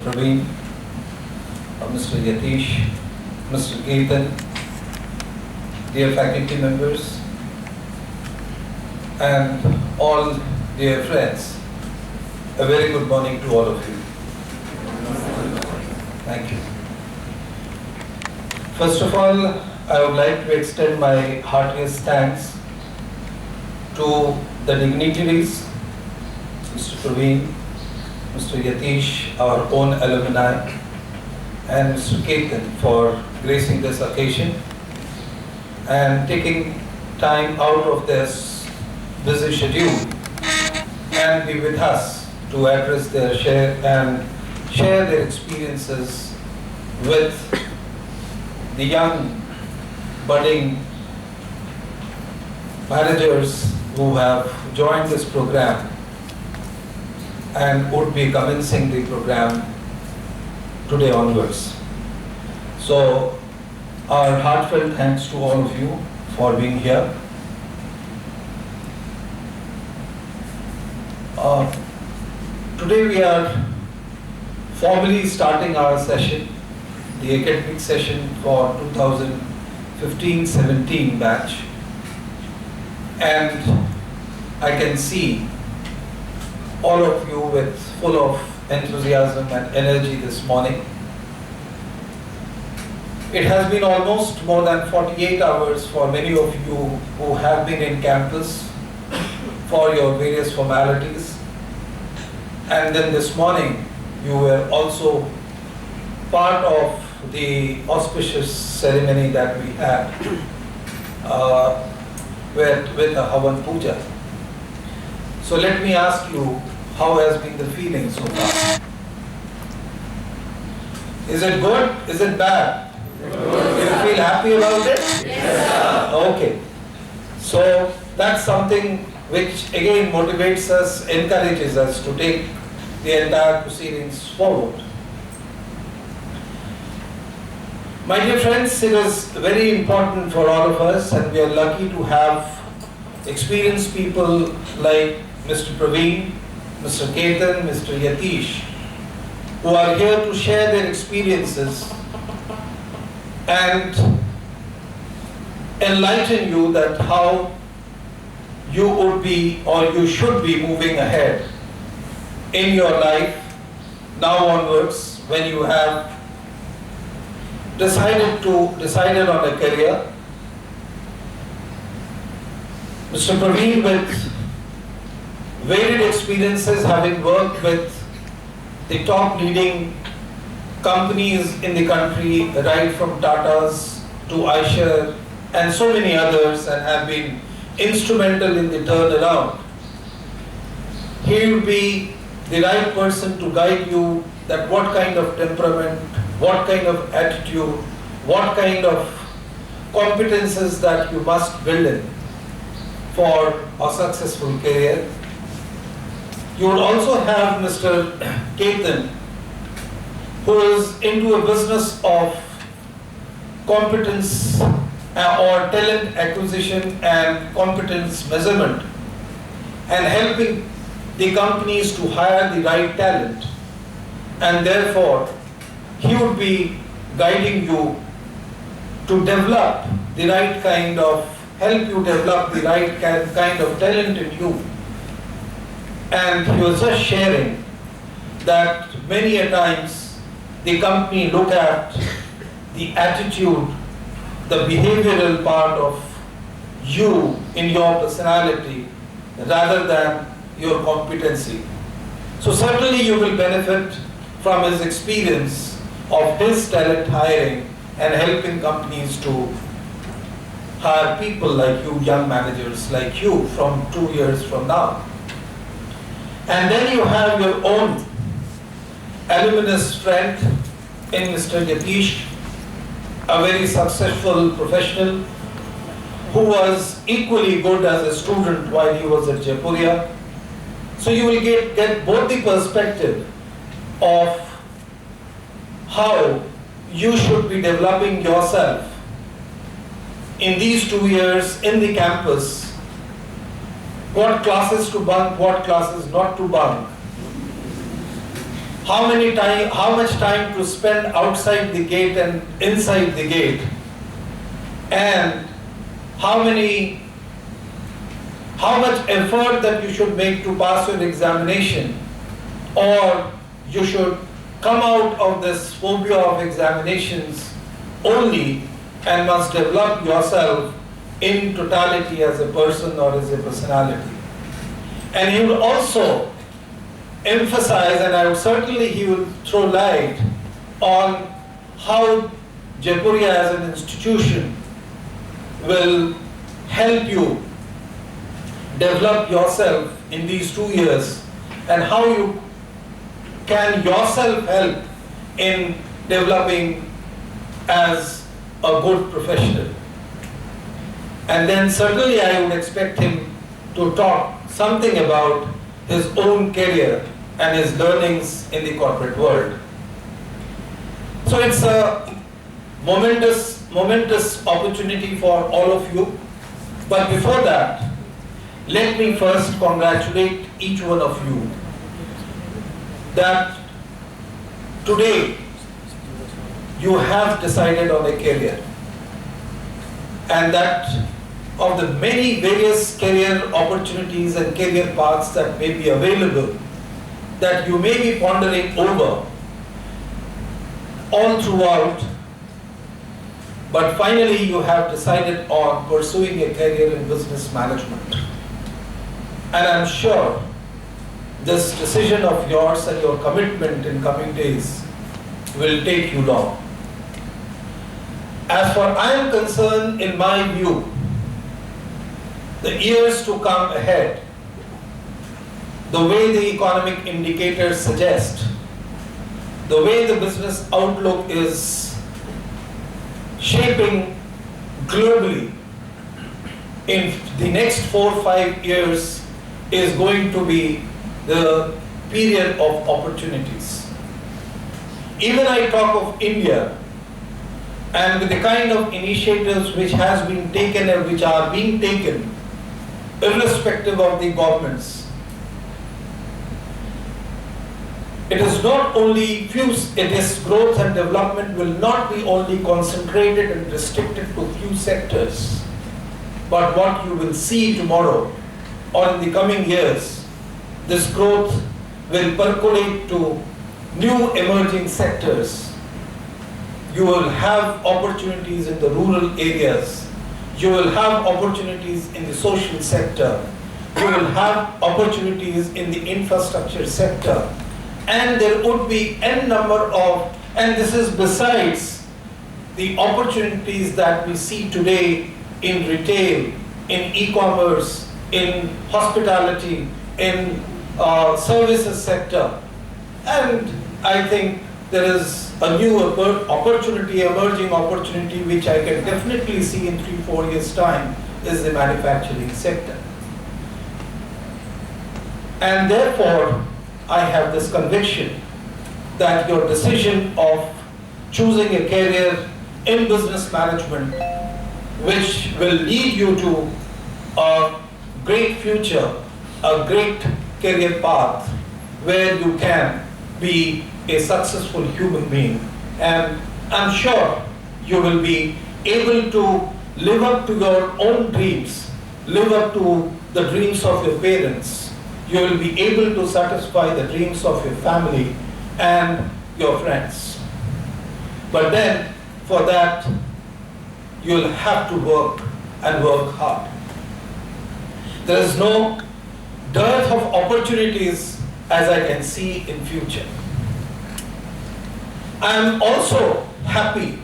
Praveen, Mr. Yatish, Mr. Ketan, dear faculty members, and all dear friends, a very good morning to all of you. Thank you. First of all, I would like to extend my heartiest thanks to the dignitaries, Mr. Praveen, Mr. Yatish, our own alumni, and Mr. Ketan for gracing this occasion and taking time out of their busy schedule and be with us to address their share their experiences with the young budding managers who have joined this program and would be commencing the program today onwards. So, our heartfelt thanks to all of you for being here. Today we are formally starting our session, the academic session for 2015-17 batch, and I can see all of you with full of enthusiasm and energy this morning. It has been almost more than 48 hours for many of you who have been in campus for your various formalities. And then this morning, you were also part of the auspicious ceremony that we had with a Havan Puja. So let me ask you, how has been the feeling so far? Is it good? Is it bad? Good. Do you feel happy about it? Yes. Okay. So that's something which again motivates us, encourages us to take the entire proceedings forward. My dear friends, it is very important for all of us, and we are lucky to have experienced people like Mr. Praveen, Mr. Ketan, Mr. Yatish, who are here to share their experiences and enlighten you that how you would be or you should be moving ahead in your life now onwards when you have decided on a career. Mr. Praveen, with varied experiences, having worked with the top leading companies in the country, right from Tata's to Eicher and so many others, and have been instrumental in the turnaround. He will be the right person to guide you that what kind of temperament, what kind of attitude, what kind of competences that you must build in for a successful career. You will also have Mr. Ketan, who is into a business of competence or talent acquisition and competence measurement, and helping the companies to hire the right talent. And therefore, he would be guiding you to develop the right kind of, help you develop the right kind of talent in you. And he was just sharing that many a times the company look at the attitude, the behavioral part of you in your personality rather than your competency. So certainly you will benefit from his experience of his talent hiring and helping companies to hire people like you, young managers like you, from 2 years from now. And then you have your own alumnus friend in Mr. Yatish, a very successful professional who was equally good as a student while he was at Jaipuria. So you will get both the perspective of how you should be developing yourself in these 2 years in the campus, what classes to bunk, what classes not to bunk, how much time to spend outside the gate and inside the gate, and how much effort that you should make to pass your examination, or you should come out of this phobia of examinations only and must develop yourself in totality as a person or as a personality. And he will also emphasize, and he will throw light on how Jaipuria as an institution will help you develop yourself in these 2 years, and how you can yourself help in developing as a good professional. And then certainly I would expect him to talk something about his own career and his learnings in the corporate world. So it's a momentous opportunity for all of you. But before that, let me first congratulate each one of you that today you have decided on a career, and that of the many various career opportunities and career paths that may be available, that you may be pondering over all throughout, but finally you have decided on pursuing a career in business management. And I'm sure this decision of yours and your commitment in coming days will take you long. As far as I am concerned, in my view, the years to come ahead, the way the economic indicators suggest, the way the business outlook is shaping globally, in the next 4 or 5 years is going to be the period of opportunities. Even I talk of India, and with the kind of initiatives which has been taken and which are being taken, irrespective of the governments, it is not only its growth and development will not be only concentrated and restricted to few sectors, but what you will see tomorrow or in the coming years, this growth will percolate to new emerging sectors. You will have opportunities in the rural areas. You will have opportunities in the social sector. You will have opportunities in the infrastructure sector. And there would be n number of, and this is besides the opportunities that we see today in retail, in e-commerce, in hospitality, in services sector. And I think there is a new opportunity, emerging opportunity, which I can definitely see in 3 or 4 years' time, is the manufacturing sector. And therefore, I have this conviction that your decision of choosing a career in business management, which will lead you to a great future, a great career path, where you can be a successful human being. And I'm sure you will be able to live up to your own dreams, live up to the dreams of your parents. You will be able to satisfy the dreams of your family and your friends. But then, for that, you will have to work and work hard. There is no dearth of opportunities as I can see in future. I am also happy,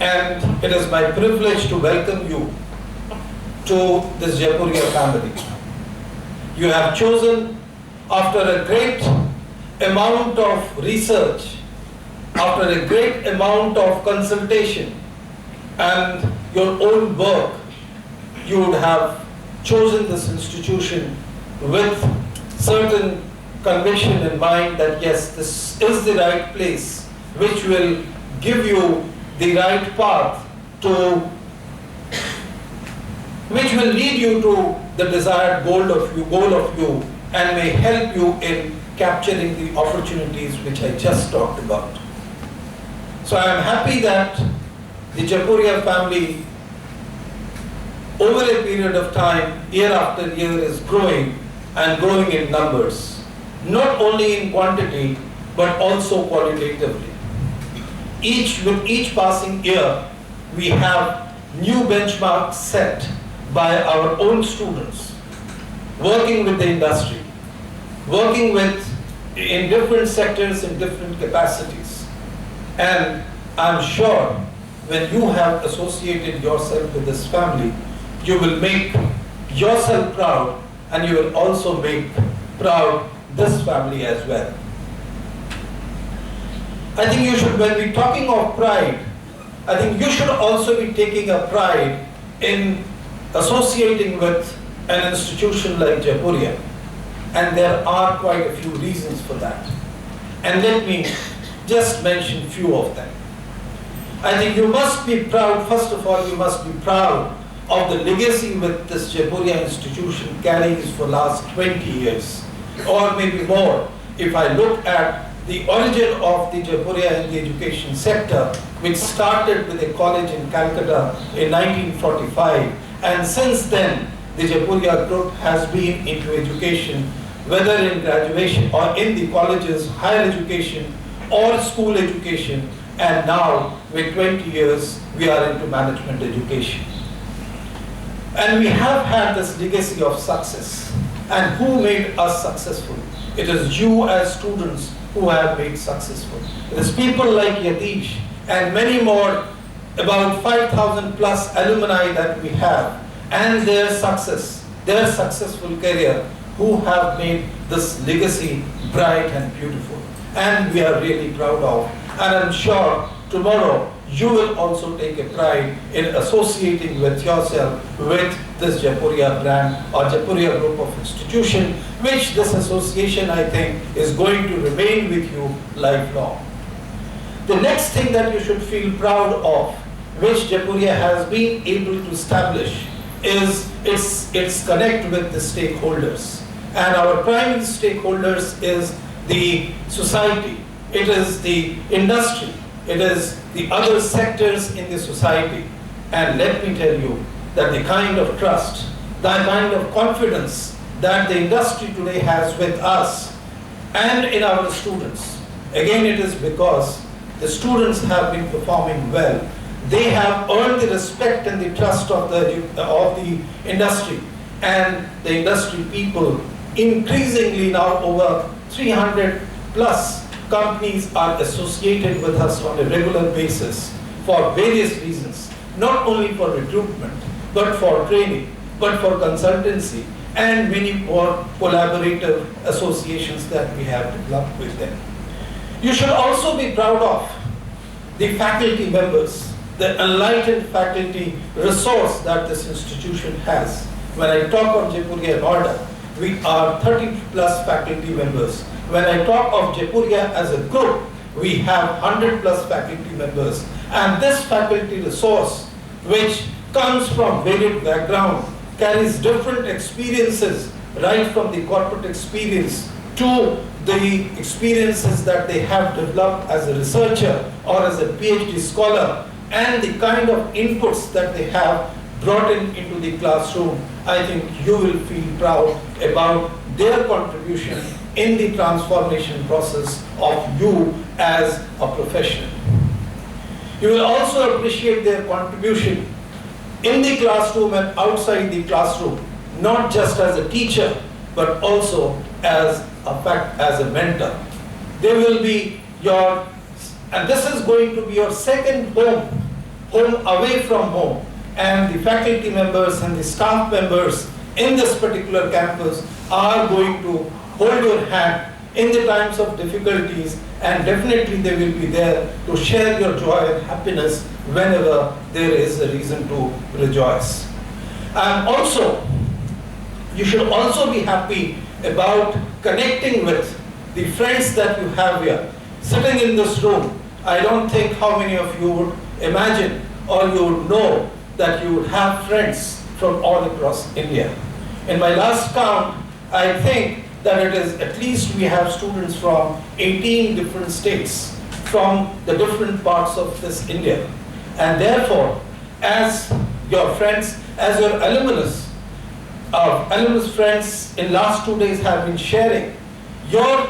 and it is my privilege to welcome you to this Jaipuria family. You have chosen, after a great amount of research, after a great amount of consultation and your own work, you would have chosen this institution with certain conviction in mind that yes, this is the right place, which will give you the right path to, which will lead you to the desired goal of you, and may help you in capturing the opportunities which I just talked about. So I am happy that the Jaipuria family over a period of time, year after year, is growing and growing in numbers, not only in quantity but also qualitatively. With each passing year, we have new benchmarks set by our own students, working with the industry, working in different sectors in different capacities. And I'm sure when you have associated yourself with this family, you will make yourself proud, and you will also make proud this family as well. I think you should, when we're talking of pride, I think you should also be taking a pride in associating with an institution like Jaipuria. And there are quite a few reasons for that. And let me just mention a few of them. I think you must be proud, first of all, you must be proud of the legacy that this Jaipuria institution carries for last 20 years, or maybe more. If I look at the origin of the Jaipuria in the education sector, which started with a college in Calcutta in 1945, and since then the Jaipuria group has been into education, whether in graduation or in the colleges, higher education or school education, and now with 20 years we are into management education. And we have had this legacy of success. And who made us successful? It is you as students who have made successful. It is people like Yatish and many more, about 5,000 plus alumni that we have, and their success, their successful career, who have made this legacy bright and beautiful. And we are really proud of. And I'm sure tomorrow you will also take a pride in associating with yourself with this Jaipuria brand or Jaipuria group of institution, which this association, I think, is going to remain with you lifelong. The next thing that you should feel proud of, which Jaipuria has been able to establish, is its connect with the stakeholders. And our primary stakeholders is the society, it is the industry, it is the other sectors in the society. And let me tell you that the kind of trust, the kind of confidence that the industry today has with us and in our students, again it is because the students have been performing well. They have earned the respect and the trust of the industry, and the industry people increasingly now over 300 plus companies are associated with us on a regular basis for various reasons, not only for recruitment, but for training, but for consultancy, and many more collaborative associations that we have developed with them. You should also be proud of the faculty members, the enlightened faculty resource that this institution has. When I talk of Jaipuria Noida, we are 30 plus faculty members. When I talk of Jaipuria as a group, we have 100 plus faculty members. And this faculty resource, which comes from varied background, carries different experiences, right from the corporate experience to the experiences that they have developed as a researcher or as a PhD scholar, and the kind of inputs that they have brought into the classroom. I think you will feel proud about their contribution in the transformation process of you as a professional. You will also appreciate their contribution in the classroom and outside the classroom, not just as a teacher, but also as a mentor. They will be your, and this is going to be your second home away from home. And the faculty members and the staff members in this particular campus are going to hold your hand in the times of difficulties, and definitely they will be there to share your joy and happiness whenever there is a reason to rejoice. And also, you should also be happy about connecting with the friends that you have here. Sitting in this room, I don't think how many of you would imagine or you would know that you would have friends from all across India. In my last count, I think that it is at least we have students from 18 different states, from the different parts of this India. And therefore, as your friends, as your alumnus friends in last 2 days have been sharing, your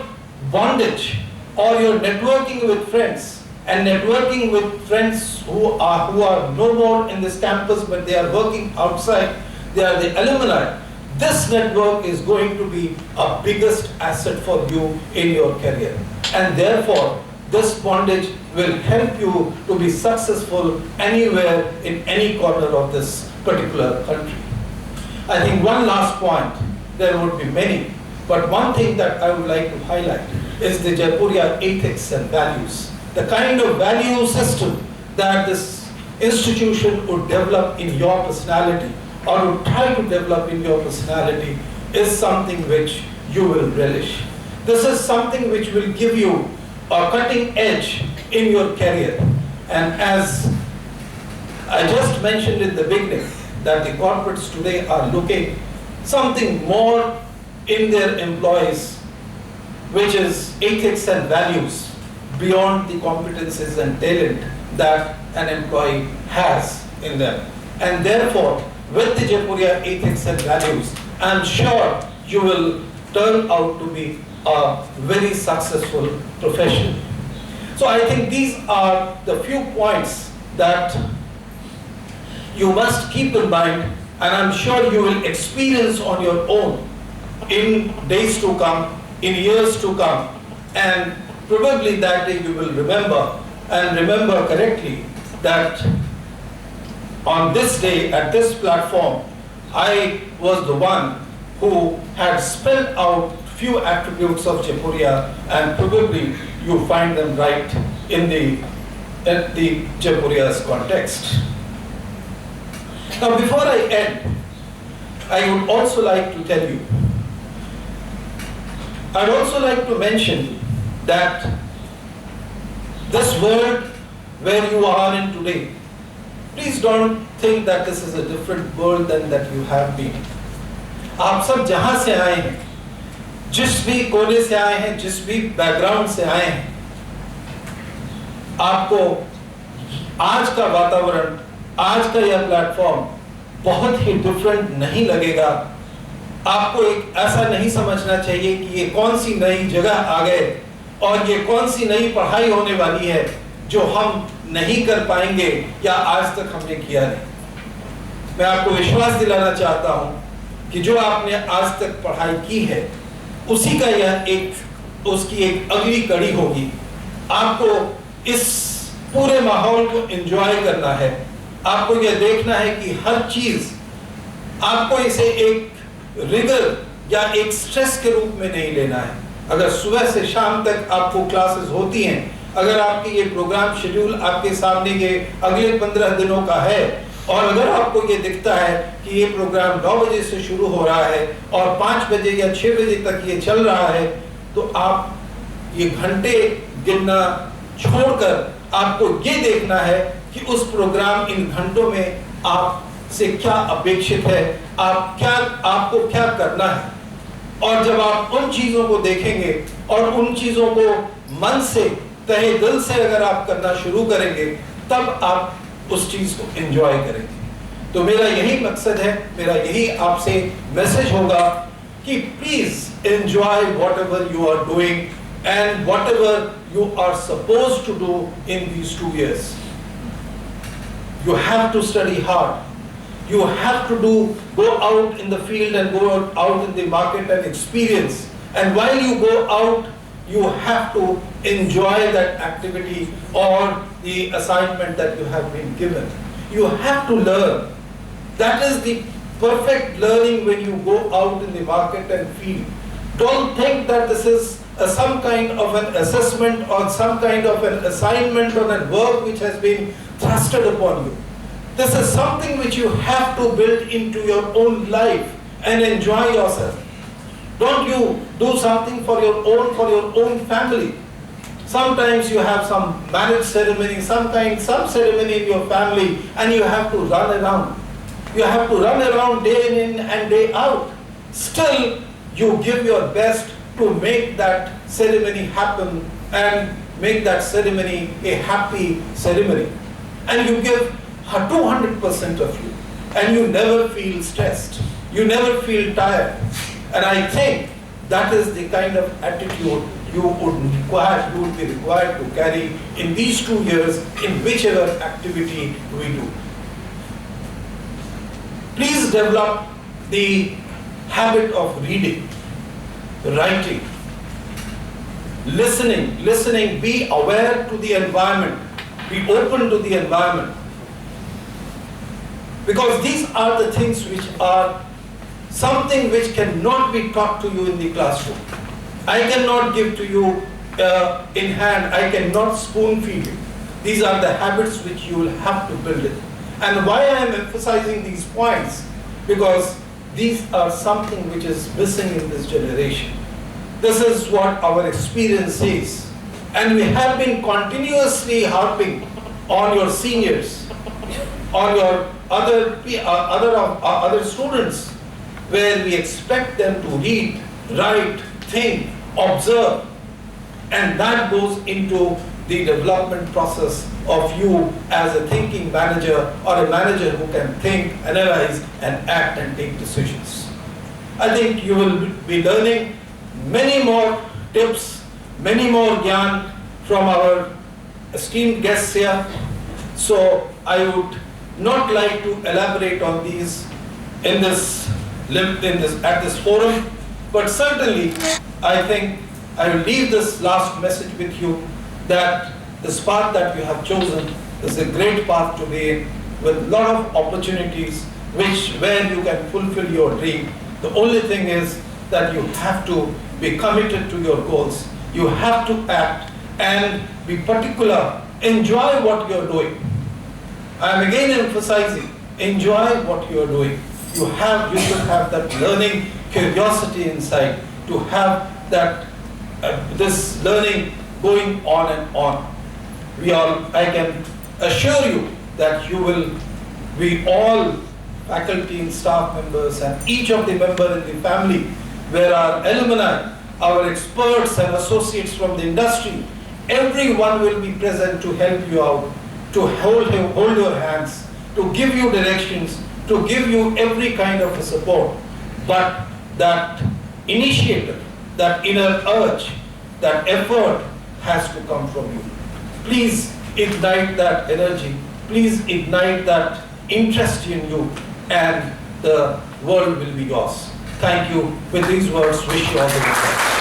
bondage or your networking with friends and networking with friends who are no more in this campus but they are working outside, they are the alumni. This network is going to be a biggest asset for you in your career. And therefore, this bondage will help you to be successful anywhere in any corner of this particular country. I think one last point, there would be many, but one thing that I would like to highlight is the Jaipuria ethics and values. The kind of value system that this institution would develop in your personality or would try to develop in your personality is something which you will relish. This is something which will give you a cutting edge in your career. And as I just mentioned in the beginning, that the corporates today are looking something more in their employees, which is ethics and values beyond the competences and talent that an employee has in them. And therefore, with the Jaipuria ethics and values, I'm sure you will turn out to be a very successful professional. So I think these are the few points that you must keep in mind, and I'm sure you will experience on your own in days to come, in years to come, and probably that day you will remember, and remember correctly, that on this day, at this platform, I was the one who had spelled out few attributes of Jaipuria, and probably you find them right in the Jaipuria's context. Now, before I end, I would also like to tell you, I'd also like to mention that this world where you are in today, please don't think that this is a different world than that you have been. आप सब जहां से आए हैं, जिस भी कोने से आए हैं, जिस भी बैकग्राउंड से आए हैं, आपको आज का वातावरण, आज का यह प्लेटफॉर्म बहुत ही डिफरेंट नहीं लगेगा। आपको एक ऐसा नहीं समझना चाहिए कि ये कौन सी नई जगह आ गए और ये कौन सी नई पढ़ाई होने वाली है जो हम नहीं कर पाएंगे या आज तक हमने किया नहीं। मैं आपको विश्वास दिलाना चाहता हूं कि जो आपने आज तक पढ़ाई की है, उसी का यह उसकी एक अगली कड़ी होगी। आपको इस पूरे माहौल को एंजॉय करना है, आपको यह देखना है कि हर चीज आपको इसे एक रिगर या एक स्ट्रेस के रूप में नहीं लेना है। अगर सुबह से शाम तक आपको क्लासेस होती हैं, अगर आपकी ये प्रोग्राम शेड्यूल आपके सामने ये अगले 15 दिनों का है, और अगर आपको ये दिखता है कि ये प्रोग्राम 9 बजे से शुरू हो रहा है और 5 बजे या 6 बजे तक ये चल रहा है, तो आप ये घंटे गिनना छोड़कर आपको ये देखना है कि उस प्रोग्राम इन घंटों में आपसे क्या अपेक्षित है, आपको क्या करना है। और जब आप उन चीजों को देखेंगे और उन चीजों को मन से, तहे दिल से अगर आप करना शुरू करेंगे, तब आप उस चीज को एंजॉय करेंगे। तो मेरा यही मकसद है, मेरा यही आपसे मैसेज होगा कि please enjoy whatever you are doing and whatever you are supposed to do in these 2 years. You have to study hard. You have to go out in the field and go out in the market and experience. And while you go out, you have to enjoy that activity or the assignment that you have been given. You have to learn. That is the perfect learning when you go out in the market and field. Don't think that this is some kind of an assessment or some kind of an assignment or a work which has been thrusted upon you. This is something which you have to build into your own life and enjoy yourself. Don't you do something for your own family. Sometimes you have some marriage ceremony, some ceremony in your family, and you have to run around. You have to run around day in and day out. Still, you give your best to make that ceremony happen and make that ceremony a happy ceremony. And you give 200% of you, and you never feel stressed, you never feel tired. And I think that is the kind of attitude you would be required to carry in these 2 years in whichever activity we do. Please develop the habit of reading, writing, listening, be aware to the environment, be open to the environment. Because these are the things which are something which cannot be taught to you in the classroom. I cannot give to you in hand, I cannot spoon feed you. These are the habits which you will have to build it. And why I am emphasizing these points? Because these are something which is missing in this generation. This is what our experience says. And we have been continuously harping on your seniors, on your other students, where we expect them to read, write, think, observe, and that goes into the development process of you as a thinking manager or a manager who can think, analyze, and act and take decisions. I think you will be learning many more tips, many more gyan from our esteemed guests here. So I would not like to elaborate on these at this forum, but certainly I think I will leave this last message with you, that this path that you have chosen is a great path to be in, with a lot of opportunities where you can fulfill your dream. The only thing is that you have to be committed to your goals. You have to act and be particular. Enjoy what you are doing. I am again emphasizing, enjoy what you are doing. You should have that learning curiosity inside, to have that this learning going on and on. I can assure you that you will be all faculty and staff members and each of the members in the family, where our alumni, our experts and associates from the industry, everyone will be present to help you out, to hold your hands, to give you directions, to give you every kind of a support. But that initiative, that inner urge, that effort has to come from you. Please ignite that energy. Please ignite that interest in you, and the world will be yours. Thank you. With these words, wish you all the best.